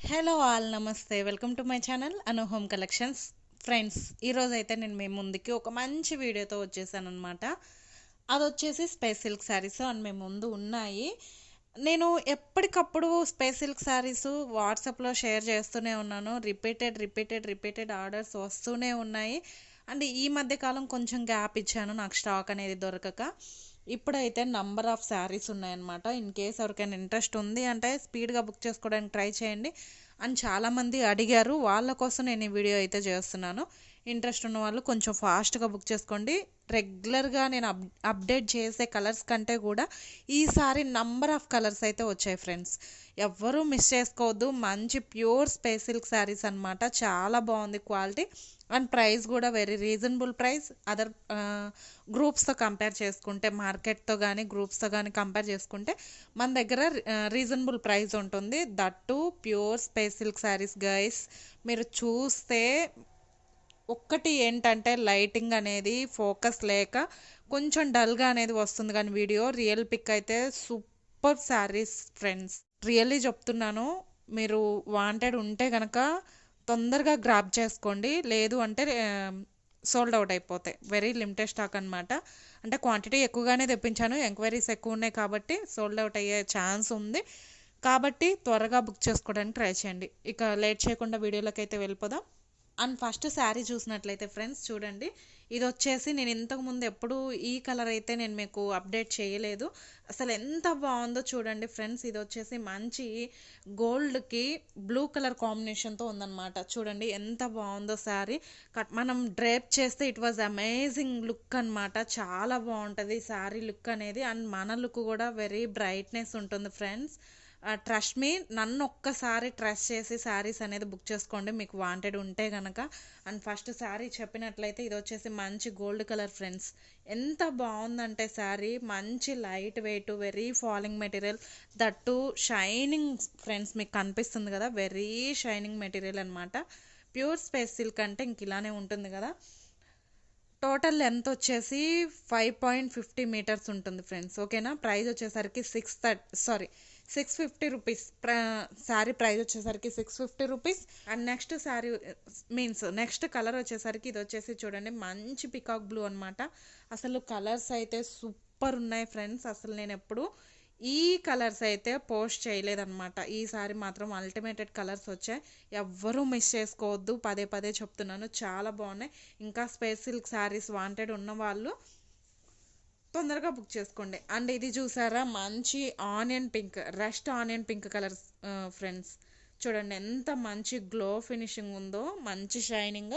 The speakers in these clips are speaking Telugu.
హలో ఆల్ నమస్తే welcome to my channel Anu home collections. Friends, ఈరోజు అయితే నేను మీ ముందుకి ఒక మంచి వీడియోతో వచ్చేసాను అనమాట. అది వచ్చేసి స్పేస్ సిల్క్ శారీస్ అండ్ మీ ముందు ఉన్నాయి. నేను ఎప్పటికప్పుడు స్పేస్ సిల్క్ శారీస్ వాట్సాప్లో షేర్ చేస్తూనే ఉన్నాను. రిపీటెడ్ ఆర్డర్స్ వస్తూనే ఉన్నాయి. అండ్ ఈ మధ్య కాలం కొంచెం గ్యాప్ ఇచ్చాను, నాకు స్టాక్ అనేది దొరకక. ఇప్పుడైతే నంబర్ ఆఫ్ శారీస్ ఉన్నాయన్నమాట. ఇన్ కేస్ ఎవరికైనా ఇంట్రెస్ట్ ఉంది అంటే స్పీడ్గా బుక్ చేసుకోవడానికి ట్రై చేయండి. అండ్ చాలామంది అడిగారు, వాళ్ళ కోసం నేను ఈ వీడియో అయితే చేస్తున్నాను. ఇంట్రెస్ట్ ఉన్న వాళ్ళు కొంచెం ఫాస్ట్గా బుక్ చేసుకోండి. రెగ్యులర్గా నేను అప్డేట్ చేసే కలర్స్ కంటే కూడా ఈసారి నంబర్ ఆఫ్ కలర్స్ అయితే వచ్చాయి ఫ్రెండ్స్. ఎవ్వరూ మిస్ చేసుకోవద్దు. మంచి ప్యూర్ స్పేస్ సిల్క్ శారీస్ అనమాట. చాలా బాగుంది క్వాలిటీ అండ్ ప్రైస్ కూడా వెరీ రీజనబుల్ ప్రైస్. అదర్ గ్రూప్స్తో కంపేర్ చేసుకుంటే, మార్కెట్తో కానీ గ్రూప్స్తో కానీ కంపేర్ చేసుకుంటే మన దగ్గర రీజనబుల్ ప్రైస్ ఉంటుంది. That pure space silk saris guys. మీరు చూస్తే ఒక్కటి ఏంటంటే లైటింగ్ అనేది ఫోకస్ లేక కొంచెం డల్గా అనేది వస్తుంది, కానీ వీడియో రియల్ పిక్ అయితే సూపర్ శారీస్ ఫ్రెండ్స్. రియల్లీ చెప్తున్నాను. మీరు వాంటెడ్ ఉంటే కనుక తొందరగా గ్రాప్ చేసుకోండి, లేదు అంటే సోల్డ్ అవుట్ అయిపోతాయి. వెరీ లిమిటెడ్ స్టాక్ అనమాట. అంటే క్వాంటిటీ ఎక్కువగానే తెప్పించాను, ఎంక్వైరీస్ ఎక్కువ ఉన్నాయి కాబట్టి సోల్డ్ అవుట్ అయ్యే ఛాన్స్ ఉంది. కాబట్టి త్వరగా బుక్ చేసుకోవడానికి ట్రై చేయండి. ఇక లేట్ చేయకుండా వీడియోలోకి అయితే వెళ్ళిపోదాం. అండ్ ఫస్ట్ శారీ చూసినట్లయితే ఫ్రెండ్స్ చూడండి, ఇది వచ్చేసి నేను ఇంతకుముందు ఎప్పుడు ఈ కలర్ అయితే నేను మీకు అప్డేట్ చేయలేదు. అసలు ఎంత బాగుందో చూడండి ఫ్రెండ్స్. ఇది వచ్చేసి మంచి గోల్డ్కి బ్లూ కలర్ కాంబినేషన్తో ఉందన్నమాట. చూడండి ఎంత బాగుందో శారీ. మనం డ్రేప్ చేస్తే ఇట్ వాజ్ అమేజింగ్ లుక్ అనమాట. చాలా బాగుంటుంది శారీ లుక్ అనేది. అండ్ మన లుక్ కూడా వెరీ బ్రైట్నెస్ ఉంటుంది ఫ్రెండ్స్. ట్రస్ట్ మీ, నన్ను ఒక్కసారి ట్రస్ట్ చేసి శారీస్ అనేది బుక్ చేసుకోండి మీకు వాంటెడ్ ఉంటే కనుక. అండ్ ఫస్ట్ శారీ చెప్పినట్లయితే ఇది వచ్చేసి మంచి గోల్డ్ కలర్ ఫ్రెండ్స్. ఎంత బాగుందంటే శారీ మంచి light weight, very falling material, that shining friends. మీకు కనిపిస్తుంది కదా, వెరీ షైనింగ్ మెటీరియల్ అనమాట. ప్యూర్ స్పేస్ సిల్క్ అంటే ఇంక ఇలానే ఉంటుంది కదా. టోటల్ లెంత్ వచ్చేసి 5.50 మీటర్స్ ఉంటుంది ఫ్రెండ్స్. ఓకేనా. ప్రైస్ వచ్చేసరికి 650 రూపీస్. శారీ ప్రైస్ వచ్చేసరికి 650 rupees. And next sari next colour వచ్చేసరికి ఇది వచ్చేసి చూడండి మంచి పికాక్ బ్లూ అనమాట. అసలు కలర్స్ అయితే సూపర్ ఉన్నాయి ఫ్రెండ్స్. అసలు నేను ఎప్పుడు ఈ కలర్స్ అయితే పోస్ట్ చేయలేదన్నమాట. ఈసారి మాత్రం అల్టిమేటెడ్ కలర్స్ వచ్చాయి. ఎవ్వరూ మిస్ చేసుకోవద్దు, పదే పదే చెప్తున్నాను. చాలా బాగున్నాయి. ఇంకా స్పేస్ సిల్క్ శారీస్ వాంటెడ్ ఉన్న వాళ్ళు తొందరగా బుక్ చేసుకోండి. అండ్ ఇది చూసారా మంచి onion pink, rust onion pink colour friends. చూడండి ఎంత మంచి గ్లో ఫినిషింగ్ ఉందో, మంచి shining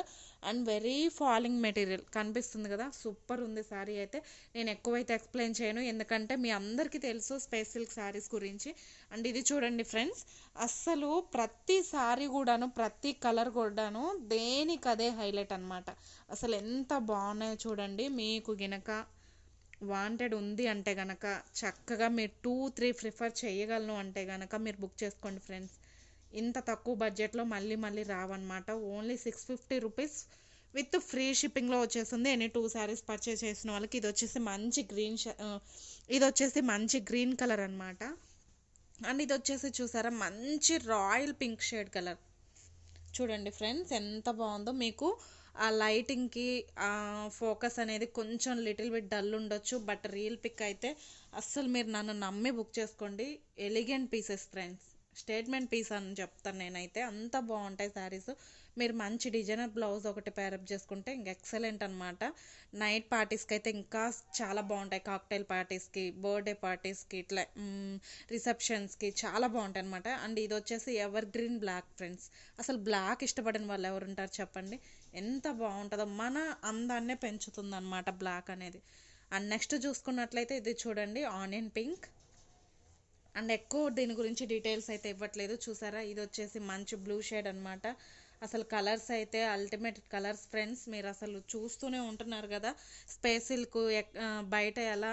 and very falling material కనిపిస్తుంది కదా. సూపర్ ఉంది శారీ అయితే. నేను ఎక్కువైతే ఎక్స్ప్లెయిన్ చేయను, ఎందుకంటే మీ అందరికీ తెలుసు స్పేస్ సిల్క్ శారీస్ గురించి. అండ్ ఇది చూడండి ఫ్రెండ్స్, అస్సలు ప్రతి శారీ కూడాను, ప్రతి కలర్ కూడాను దేనికదే హైలైట్ అనమాట. అసలు ఎంత బాగున్నాయో చూడండి. మీకు గినక వాంటెడ్ ఉంది అంటే కనుక చక్కగా మీరు 2-3 ప్రిఫర్ చేయగలను అంటే కనుక మీరు బుక్ చేసుకోండి ఫ్రెండ్స్. ఇంత తక్కువ బడ్జెట్లో మళ్ళీ మళ్ళీ రావన్నమాట. ఓన్లీ 650 రూపీస్ విత్ ఫ్రీ షిప్పింగ్లో వచ్చేస్తుంది. ఎనీ 2 శారీస్ పర్చేస్ చేసిన వాళ్ళకి. ఇది వచ్చేసి మంచి ఇది వచ్చేసి మంచి గ్రీన్ కలర్ అనమాట. అండ్ ఇది వచ్చేసి చూసారా మంచి రాయల్ పింక్ షేడ్ కలర్. చూడండి ఫ్రెండ్స్ ఎంత బాగుందో. మీకు ఆ లైటింగ్కి ఆ ఫోకస్ అనేది కొంచెం లిటిల్ బిట్ డల్ ఉండొచ్చు, బట్ రియల్ పిక్ అయితే అస్సలు మీరు నన్ను నమ్మి బుక్ చేసుకోండి. Elegant pieces friends, statement piece అని చెప్తాను నేనైతే. అంత బాగుంటాయి శారీస్. మీరు మంచి డిజైనర్ బ్లౌజ్ ఒకటి పేరప్ చేసుకుంటే ఇంక ఎక్సలెంట్ అనమాట. నైట్ పార్టీస్కి అయితే ఇంకా చాలా బాగుంటాయి. కాక్టైల్ పార్టీస్కి, బర్త్డే పార్టీస్కి, ఇట్లా రిసెప్షన్స్కి చాలా బాగుంటాయి అనమాట. అండ్ ఇది వచ్చేసి ఎవర్ గ్రీన్ బ్లాక్ ఫ్రెండ్స్. అసలు బ్లాక్ ఇష్టపడిన వాళ్ళు ఎవరు ఉంటారు చెప్పండి. ఎంత బాగుంటుందో, మన అందాన్నే పెంచుతుంది అనమాట బ్లాక్ అనేది. అండ్ నెక్స్ట్ చూసుకున్నట్లయితే ఇది చూడండి ఆనియన్ పింక్. అండ్ ఎక్కువ దీని గురించి డీటెయిల్స్ అయితే ఇవ్వట్లేదు. చూసారా ఇది వచ్చేసి మంచి బ్లూ షేడ్ అనమాట. అసలు కలర్స్ అయితే అల్టిమేట్ కలర్స్ ఫ్రెండ్స్. మీరు అసలు చూస్తూనే ఉంటున్నారు కదా స్పేస్ సిల్క్ బయట ఎలా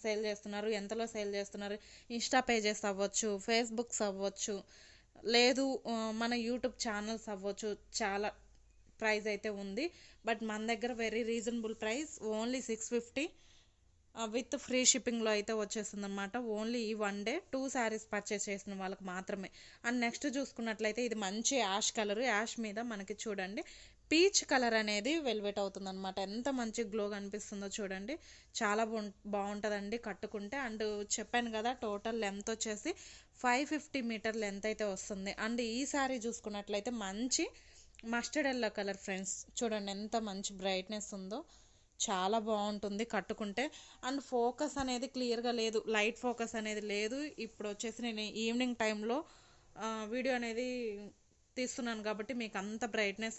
సేల్ చేస్తున్నారు, ఎంతలో సేల్ చేస్తున్నారు. ఇన్స్టా పేజెస్ అవ్వచ్చు, ఫేస్బుక్స్ అవ్వచ్చు, లేదు మన యూట్యూబ్ ఛానల్స్ అవ్వచ్చు, చాలా ప్రైస్ అయితే ఉంది. బట్ మన దగ్గర very reasonable price, only 650. With free షిప్పింగ్లో అయితే వచ్చేస్తుంది అనమాట. ఓన్లీ ఈ 1 డే 2 శారీస్ పర్చేస్ చేసిన వాళ్ళకి మాత్రమే. అండ్ నెక్స్ట్ చూసుకున్నట్లయితే ఇది మంచి యాష్ కలర్, యాష్ మీద మనకి చూడండి పీచ్ కలర్ అనేది వెల్వెట్ అవుతుంది అనమాట. ఎంత మంచి గ్లో కనిపిస్తుందో చూడండి. చాలా బాగుంటుందండి కట్టుకుంటే. అండ్ చెప్పాను కదా టోటల్ లెంత్ వచ్చేసి 550 మీటర్ లెంత్ అయితే వస్తుంది. అండ్ ఈ శారీ చూసుకున్నట్లయితే మంచి మస్టర్డ్ ఎల్లో కలర్ ఫ్రెండ్స్, చూడండి ఎంత మంచి బ్రైట్నెస్ ఉందో, చాలా బాగుంటుంది కట్టుకుంటే. అండ్ ఫోకస్ అనేది క్లియర్గా లేదు, లైట్ ఫోకస్ అనేది లేదు. ఇప్పుడు వచ్చేసి నేను ఈవినింగ్ టైంలో వీడియో అనేది తీస్తున్నాను కాబట్టి మీకు అంత బ్రైట్నెస్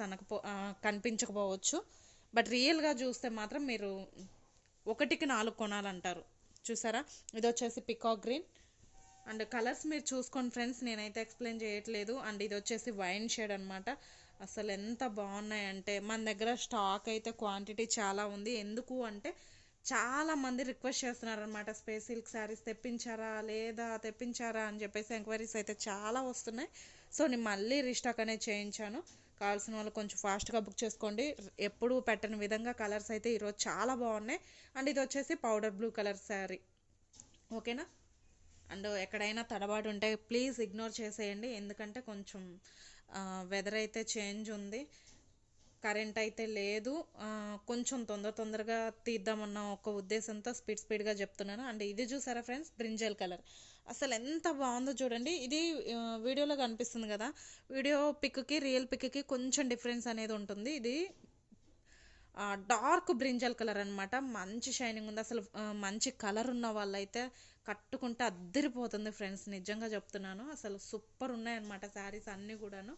కనిపించకపోవచ్చు. బట్ రియల్గా చూస్తే మాత్రం మీరు 1కి 4 కొనాలంటారు. చూసారా, ఇది వచ్చేసి పికాక్ గ్రీన్. అండ్ కలర్స్ మీరు చూసుకోండి ఫ్రెండ్స్, నేనైతే ఎక్స్ప్లెయిన్ చేయట్లేదు. అండ్ ఇది వచ్చేసి వైన్ షేడ్ అనమాట. అసలు ఎంత బాగున్నాయంటే మన దగ్గర స్టాక్ అయితే క్వాంటిటీ చాలా ఉంది. ఎందుకు అంటే చాలామంది రిక్వెస్ట్ చేస్తున్నారనమాట, స్పేస్ సిల్క్ శారీస్ తెప్పించారా అని చెప్పేసి ఎంక్వైరీస్ అయితే చాలా వస్తున్నాయి. సో నేను మళ్ళీ రీస్టాక్ అనేది చేయించాను. కావాల్సిన వాళ్ళు కొంచెం ఫాస్ట్గా బుక్ చేసుకోండి. ఎప్పుడూ పెట్టని విధంగా కలర్స్ అయితే ఈరోజు చాలా బాగున్నాయి. అండ్ ఇది వచ్చేసి పౌడర్ బ్లూ కలర్ శారీ, ఓకేనా. అండ్ ఎక్కడైనా తడబాటు ఉంటే ప్లీజ్ ఇగ్నోర్ చేసేయండి, ఎందుకంటే కొంచెం వెదర్ అయితే చేంజ్ ఉంది, కరెంట్ అయితే లేదు. కొంచెం తొందరగా తీద్దామన్న ఒక ఉద్దేశంతో స్పీడ్గా చెప్తున్నాను. అండ్ ఇది చూసారా ఫ్రెండ్స్, బ్రింజల్ కలర్ అసలు ఎంత బాగుందో చూడండి. ఇది వీడియోలో కనిపిస్తుంది కదా, వీడియో పిక్కి రియల్ పిక్కి కొంచెం డిఫరెన్స్ అనేది ఉంటుంది. ఇది డార్క్ బ్రింజల్ కలర్ అనమాట. మంచి షైనింగ్ ఉంది అసలు. మంచి కలర్ ఉన్న వాళ్ళైతే కట్టుకుంటే అద్దరిపోతుంది ఫ్రెండ్స్, నిజంగా చెప్తున్నాను. అసలు సూపర్ ఉన్నాయన్నమాట శారీస్ అన్నీ కూడాను.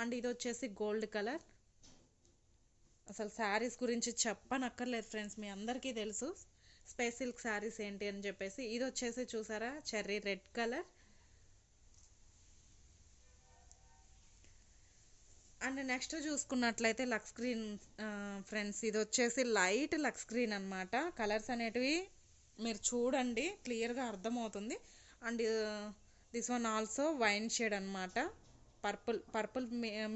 అండ్ ఇది వచ్చేసి గోల్డ్ కలర్. అసలు శారీస్ గురించి చెప్పనక్కర్లేదు ఫ్రెండ్స్, మీ అందరికీ తెలుసు స్పేస్ సిల్క్ శారీస్ ఏంటి అని చెప్పేసి. ఇది వచ్చేసి చూసారా cherry red colour. And next చూసుకున్నట్లయితే లక్స్ గ్రీన్ ఫ్రెండ్స్, ఇది వచ్చేసి లైట్ లక్స్ గ్రీన్ అనమాట. కలర్స్ అనేటివి మీరు చూడండి క్లియర్గా అర్థమవుతుంది. And this one also wine shade అనమాట, పర్పుల్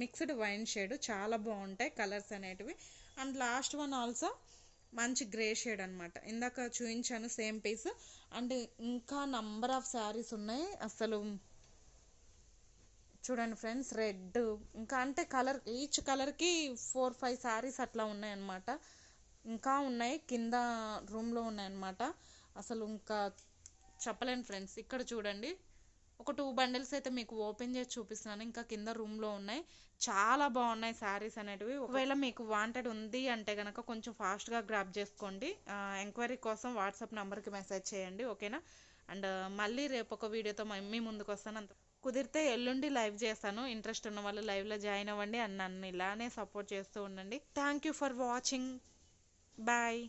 మిక్స్డ్ వైన్ షేడ్, చాలా బాగుంటాయి కలర్స్ అనేటివి. అండ్ లాస్ట్ వన్ ఆల్సో మంచి గ్రే షేడ్ అనమాట, ఇందాక చూపించాను సేమ్ పీస్. అండ్ ఇంకా నంబర్ ఆఫ్ శారీస్ ఉన్నాయి అసలు. చూడండి ఫ్రెండ్స్, రెడ్ ఇంకా అంటే కలర్, ఈచ్ కలర్కి 4-5 శారీస్ అట్లా ఉన్నాయన్నమాట. ఇంకా ఉన్నాయి కింద రూమ్లో ఉన్నాయన్నమాట. అసలు ఇంకా చెప్పలేను ఫ్రెండ్స్. ఇక్కడ చూడండి ఒక 2 బండిల్స్ అయితే మీకు ఓపెన్ చేసి చూపిస్తున్నాను, ఇంకా కింద రూమ్లో ఉన్నాయి. చాలా బాగున్నాయి శారీస్ అనేటివి. ఒకవేళ మీకు వాంటెడ్ ఉంది అంటే కనుక కొంచెం ఫాస్ట్గా గ్రాప్ చేసుకోండి. ఎంక్వైరీ కోసం వాట్సాప్ నెంబర్కి మెసేజ్ చేయండి, ఓకేనా. అండ్ మళ్ళీ రేపు ఒక వీడియోతో మీ ముందుకు వస్తాను. అంత కుదిరితే ఎల్లుండి లైవ్ చేస్తాను. ఇంట్రెస్ట్ ఉన్న వాళ్ళు లైవ్లో జాయిన్ అవ్వండి అండ్ నన్ను ఇలానే సపోర్ట్ చేస్తూ ఉండండి. Thank you for watching. Bye.